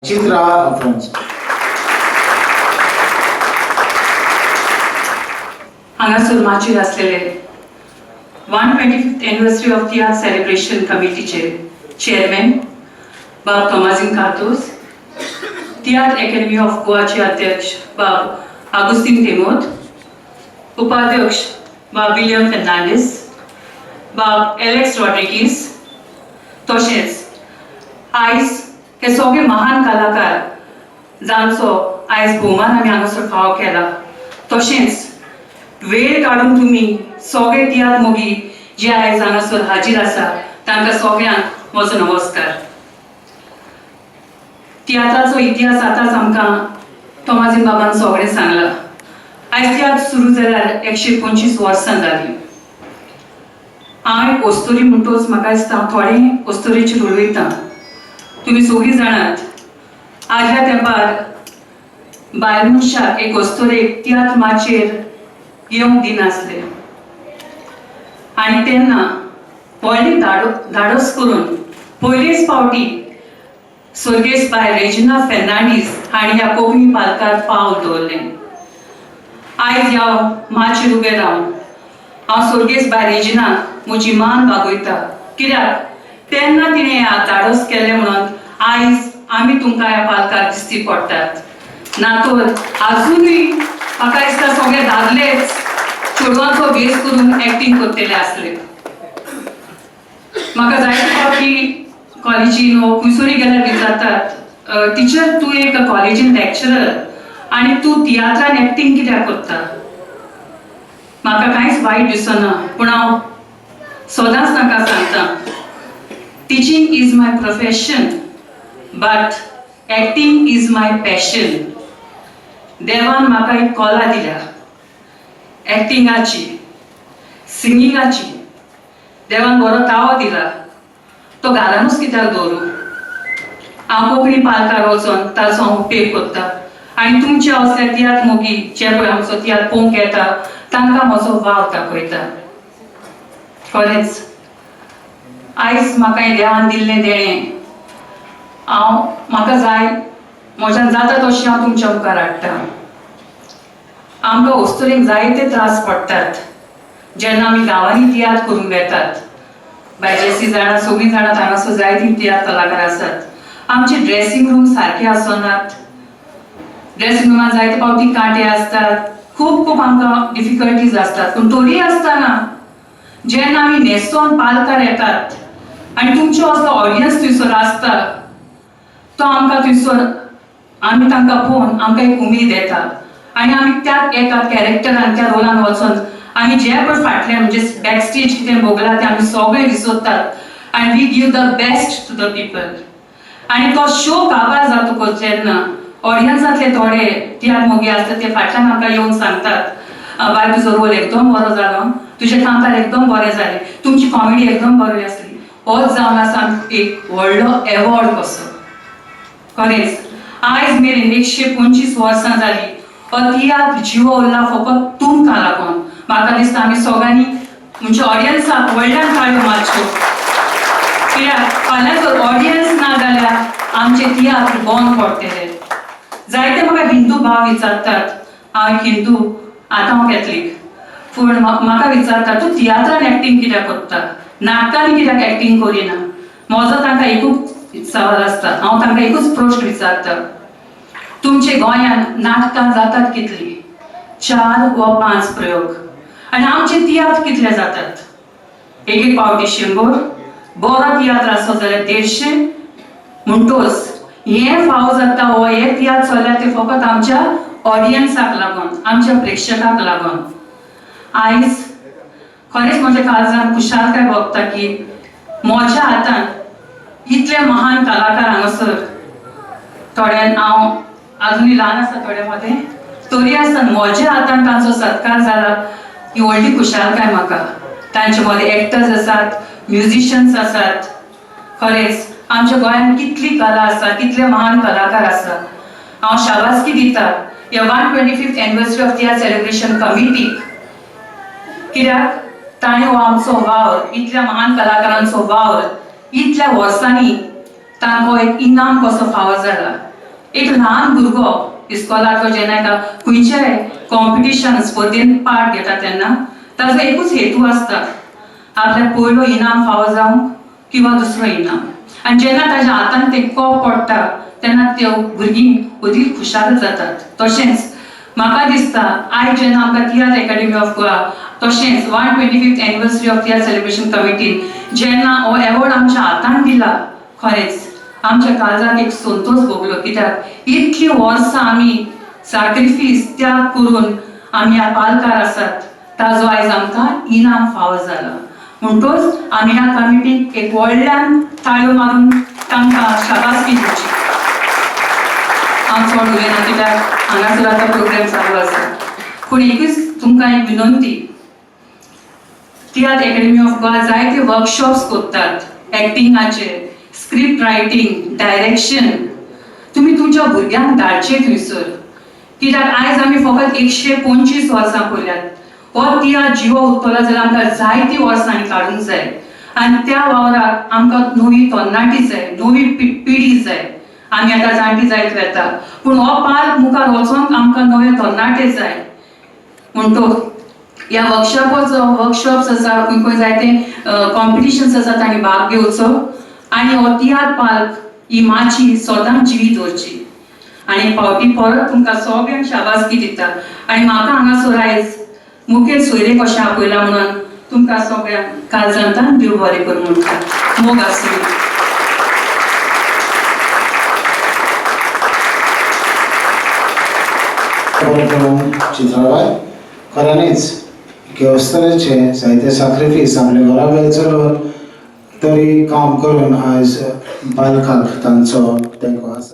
Chitra friends. हांगासर माचयेर आसलेले 125th anniversary of the art celebration कमिटीचे चेअरमॅन बाब तोमाजीन कार्दोस, तियात्र अकॅडमी ऑफ गोवाचे अध्यक्ष बाब आगुस्तीन तेमोद, उपाध्यक्ष बाब विलियम फेर्नांडीस, बाब एलेक्स रॉड्रिगीस, तशेंच आयज हे सगळे महान कलाकार जांचो आयज भोवमान आमी हांगासर फावो केला, तशेंच वेळ काढून तुम्ही सगळे तियात्र मोगी जे आयज हांगासर हाजीर आसा तांकां सगळ्यांक म्हजो नमस्कार. तियात्राचो इतिहास आतांच आमकां तोमाजीन बाबान सगळें सांगला. आयज तियात्र सुरू जाल्यार 125 वर्सां जालीं. हांव एक ओस्तोरी म्हणटोच म्हाका दिसता थोडें ओस्तोरेचेर उलयतां. तुम्ही सगळीं जाणात आदल्या तेंपार बायल मनशाक एक ओस्तोरेक तियात्र माचयेर येवंक दिनासले आनी तेन्ना व्हडली धाडस करून पयलेच फावटी सर्गेस्त बाय रेजिना फेर्नांडीस हांणी ह्या कोंकणी पालकार पावल दवरलें. आयज ह्या माचयेर उबें रावन हांव सर्गेस्त बाय रेजिना म्हजी मान बागयता, कित्याक तेन्ना तिणें धाडस केलें म्हणून आयज आमी तुमकां ह्या पालकार दिश्टी पडटात. नातोर आजुनूय म्हाका दिसता सगळे दादलेच चेडवांचो भेस करून एक्टिंग करतले आसले. म्हाका जायते फावटी कॉलेजीन वो खंयसरूय गेल्यार विचारतात, टिचर तूं एक कॉलेजीन लेक्चरर आनी तूं तियात्रान एक्टिंग कित्याक करता? म्हाका कांयच वायट दिसना, पूण हांव सदांच तांकां सांगता, teaching is my profession but acting is my passion. देवान म्हाका एक कला दिल्या एक्टिंगाची, सिंगिंगाची. देवान बरो ताळो दिला, तो घालूनच कित्याक दवरूं? हांव कोंकणी पालकार वचोन ताचो हांव उपेग करता आनी तुमचे असले तियात्र मोगी जे पळय आमचो तियात्र पळोवंक येता तांकां म्हजो वाव दाखयता. खरेंच आयज म्हाका हें देवान दिल्लें देणें म्हाका जाय म्हज्यान जाता तशें हांव तुमच्या मुखार हाडटा. आमकां ओस्तोरेक जायते त्रास पडटात जेन्ना आमी गांवांनी तियात्र करूंक येतात. बायजेसी जाणां सगळीं जाणात हांगासर जायतीं तियात्र कलाकार आसात. आमचे ड्रेसींग रूम सारके आसनात. ड्रेसींग रुमान जायते फावटी कांटे आसतात, खूब आमकां डिफिकल्टीज आसतात. पूण तरी आसतना जेन्ना आमी न्हेसोन पालकार येतात आनी तुमचो असलो ऑडियन्स थंयसर आसता, तो आमकां थंयसर आमी तांकां पळोवन आमकां एक उमेद येता आनी आमी त्या एका कॅरेक्टरान त्या रोलान वचोन आमी जे पळय फाटल्यान म्हणजे बॅक स्टेज कितें भोगलां तें आमी सगळें विसरतात आनी we give the best to the people. आनी तो शो काबार जातकच जेन्ना ऑडियन्सांतले थोडे तियात्र मोगी आसता ते फाटल्यान आमकां येवन सांगतात, बाय तुजो रोल एकदम बरो जालो, तुजे कांतार एकदम बरें जालें, तुमची कॉमेडी एकदम बरी आसली. होच जावन आसा एक व्हडलो एवॉर्ड कसो. खरेंच आयज मेरेन 125 वर्सां जालीं हो तियात्र जिवो उरला फकत तुमकां लागून. म्हाका दिसता आमी सगळ्यांनी म्हणजे ऑडियन्साक व्हडल्यान ताळयो मारच्यो, कित्याक फाल्यां जर ऑडियन्स ना जाल्यार आमचे तियात्र बंद पडटले. जायते म्हाका हिंदू भाव विचारतात, हांव हिंदू आतां हांव कॅथलीक, पूण म्हाका विचारता तूं तियात्रान एक्टिंग कित्याक करता, नाटकांनी कित्याक एक्टिंग करिना? म्हजो तांकां एकूच सवाल आसता, हांव तांकां एकूच प्रश्न विचारता, तुमचे गोंयान नाटकां जातात कितलीं? 4 वा 5 प्रयोग आनी आमचे तियात्र कितले जातात? एक फावटी 100, बरो तियात्र आसत जाल्यार 150. म्हणटोच हें फावो जाता हो एक तियात्र चल्ल्यार ते फकत आमच्या ऑडियन्साक लागून, आमच्या प्रेक्षकाक लागून. आयज खरेंच म्हज्या काळजान खुशालकाय भोगता की म्हज्या हातान इतले महान कलाकार हांगासर, थोड्यान हांव आजुनूय ल्हान आसा थोड्या मदें, तरी आसतना म्हज्या हातान तांचो सत्कार जाला ही व्हडली खुशालकाय म्हाका. तांचे मदें एक्टर्स आसात, म्युजिशियन्स आसात. खरेंच आमच्या गोंयान कितली कला आसा, कितले महान कलाकार आसा. हांव शाबासकी दिता ह्या 125th anniversary of the art celebration कमिटीक, कित्याक ताणें हो आमचो वावर, इतल्या महान कलाकारांचो वावर इतल्या वर्सांनी तांकां एक इनाम कसो फावो जाला. एक ल्हान भुरगो इस्कॉलाक जेन्ना एका खंयच्याय कॉम्पिटिशन स्पर्धेन पार्ट घेता तेन्ना ताजो एकूच हेतू आसता, आपल्याक पयलो इनाम फावो जावंक किंवा दुसरो इनाम. आनी जेन्ना ताज्या हातान ते कॉप पडटा तेन्ना त्यो भुरगीं अदीक खुशाल जातात. तशेंच म्हाका दिसता आयज जेन्ना आमकां तियात्र अकॅडमी ऑफ गोवा तशेंच 125th anniversary of tiatr celebration कमिटीन जेन्ना हो एवॉर्ड आमच्या हातान दिला, खरेंच आमच्या काळजाक एक संतोष भोगलो. कित्याक इतली वर्सां आमी सॅक्रिफीस त्याग करून आमी ह्या पालकार आसात, ताजो आयज आमकां इनाम फावो जाला. म्हणटूच आमी ह्या कमिटीक एक व्हडल्यान ताळयो मारून तांकां शाबासकी दिवची. हांव चड उलयना कित्याक हांगासर आतां प्रोग्राम चालू आसा, पूण एकूच तुमकां एक विनंती, तियात्र अकॅडमी ऑफ गोवा जायते वर्कशॉप्स करतात, एक्टिंगाचे, स्क्रिप्ट रायटिंग, डायरेक्शन. तुमी तुमच्या भुरग्यांक धाडचे थंयसर, कित्याक आयज आमी फकत 125 वर्सां पयल्यात. हो तियात्र जिवो उरतलो जाल्यार आमकां जायती वर्सां काडूंक जाय. आनी त्या वावराक आमकां नवी तरणाटी जाय, नवी पिढी जाय. आमी आतां जाणटी जायत वेता, पूण हो पार्क मुखार वचोंक आमकां नवे तरणाटे जाय. म्हणटूच ह्या वर्कशॉप्स आसा, खंय जायते कॉम्पिटिशन्स आसा, तांणी भाग घेवचो आनी हो तियात्र पार्क ही माची सदांच जिवी दवरची. आनी फावटी परत तुमकां सगळ्यांक शाबासकी दिता. आनी म्हाका हांगासर आयज मुखेल सोयरे कशें आपयला म्हणून तुमकां सगळ्यांक काळजांतल्यान देव बरें करूं म्हणटा. मोग आसूं. चित्राबाई खऱ्यांनीच केवस्तरेचे जायते सॅक्रिफीस आपल्या घरा वेचलो तरी काम करून आज बालकांक तांचो तेंको आसा.